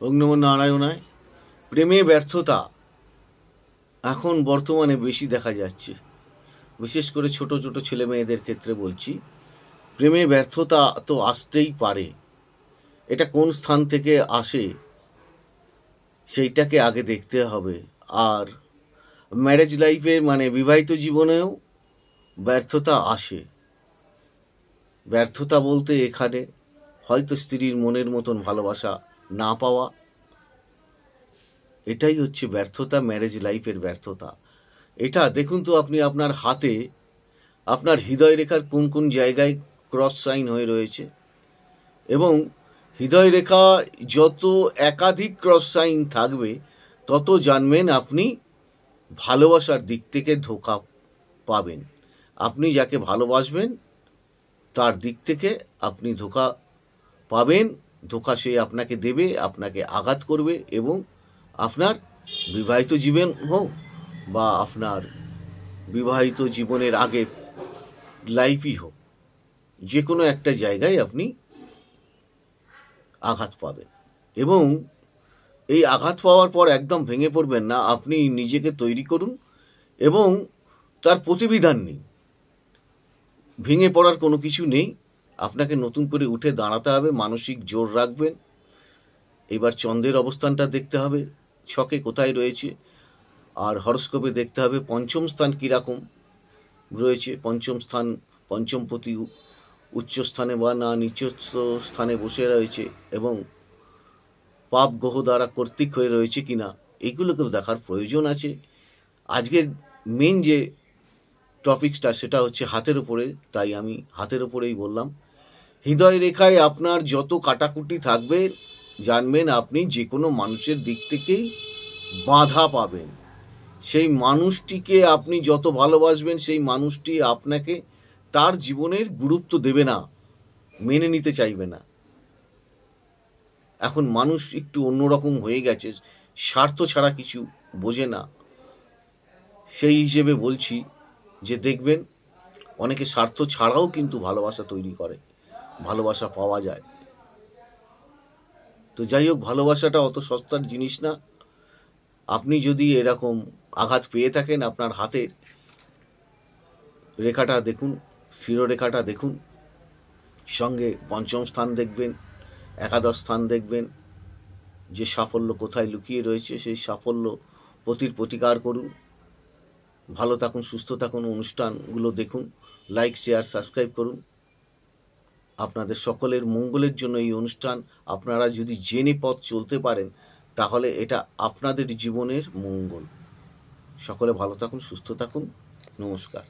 ওং নমো নারায়ণায়। প্রেমে ব্যর্থতা এখন বর্তমানে বেশি দেখা যাচ্ছে, বিশেষ করে ছোট ছোট ছেলে মেয়েদের ক্ষেত্রে বলছি। প্রেমে ব্যর্থতা তো আসতেই পারে, এটা কোন স্থান থেকে আসে সেইটাকে আগে দেখতে হবে। আর ম্যারেজ লাইফে মানে বিবাহিত জীবনেও ব্যর্থতা আসে। ব্যর্থতা বলতে এখানে হয়তো স্ত্রীর মনের মতন ভালোবাসা না পাওয়া, এটাই হচ্ছে ব্যর্থতা, ম্যারেজ লাইফের ব্যর্থতা। এটা দেখুন তো আপনি আপনার হাতে আপনার হৃদয় রেখার কোন কোন জায়গায় ক্রস সাইন হয়ে রয়েছে, এবং হৃদয় রেখা যত একাধিক ক্রস সাইন থাকবে তত জানবেন আপনি ভালোবাসার দিক থেকে ধোঁকা পাবেন। আপনি যাকে ভালোবাসবেন তার দিক থেকে আপনি ধোঁকা পাবেন। ধোঁকা সে আপনাকে দেবে, আপনাকে আঘাত করবে, এবং আপনার বিবাহিত জীবন হোক বা আপনার বিবাহিত জীবনের আগে লাইফই হোক, যে কোনো একটা জায়গায় আপনি আঘাত পাবেন। এবং এই আঘাত পাওয়ার পর একদম ভেঙে পড়বেন না, আপনি নিজেকে তৈরি করুন এবং তার প্রতিবিধান নিন। ভেঙে পড়ার কোনো কিছু নেই, আপনাকে নতুন করে উঠে দাঁড়াতে হবে, মানসিক জোর রাখবেন। এবার চন্দ্রের অবস্থানটা দেখতে হবে, ছকে কোথায় রয়েছে, আর হরস্কোপে দেখতে হবে পঞ্চম স্থান কীরকম রয়েছে। পঞ্চম স্থান পঞ্চমপতি উচ্চ স্থানে বা না নিচস্থ স্থানে বসে রয়েছে, এবং পাপ গ্রহ দ্বারা কর্তৃক হয়ে রয়েছে কিনা, এইগুলোকেও দেখার প্রয়োজন আছে। আজকের মেন যে টপিকসটা সেটা হচ্ছে হাতের উপরে, তাই আমি হাতের উপরেই বললাম। হৃদয় রেখায় আপনার যত কাটাকুটি থাকবে জানবেন আপনি যে কোনো মানুষের দিক থেকেই বাধা পাবেন। সেই মানুষটিকে আপনি যত ভালোবাসবেন সেই মানুষটি আপনাকে তার জীবনের গুরুত্ব দেবে না, মেনে নিতে চাইবে না। এখন মানুষ একটু অন্যরকম হয়ে গেছে, স্বার্থ ছাড়া কিছু বোঝে না। সেই হিসেবে বলছি যে দেখবেন অনেকে স্বার্থ ছাড়াও কিন্তু ভালোবাসা তৈরি করে, ভালোবাসা পাওয়া যায়। তো যাই হোক, ভালোবাসাটা অত সস্তার জিনিস না। আপনি যদি এরকম আঘাত পেয়ে থাকেন, আপনার হাতের রেখাটা দেখুন, শিরোরেখাটা দেখুন, সঙ্গে পঞ্চম স্থান দেখবেন, একাদশ স্থান দেখবেন, যে সাফল্য কোথায় লুকিয়ে রয়েছে সেই সাফল্য প্রতিকার করুন। ভালো থাকুন, সুস্থ থাকুন, অনুষ্ঠানগুলো দেখুন, লাইক শেয়ার সাবস্ক্রাইব করুন। আপনাদের সকলের মঙ্গলের জন্য এই অনুষ্ঠান। আপনারা যদি জেনে পথ চলতে পারেন তাহলে এটা আপনাদের জীবনের মঙ্গল। সকলে ভালো থাকুন, সুস্থ থাকুন, নমস্কার।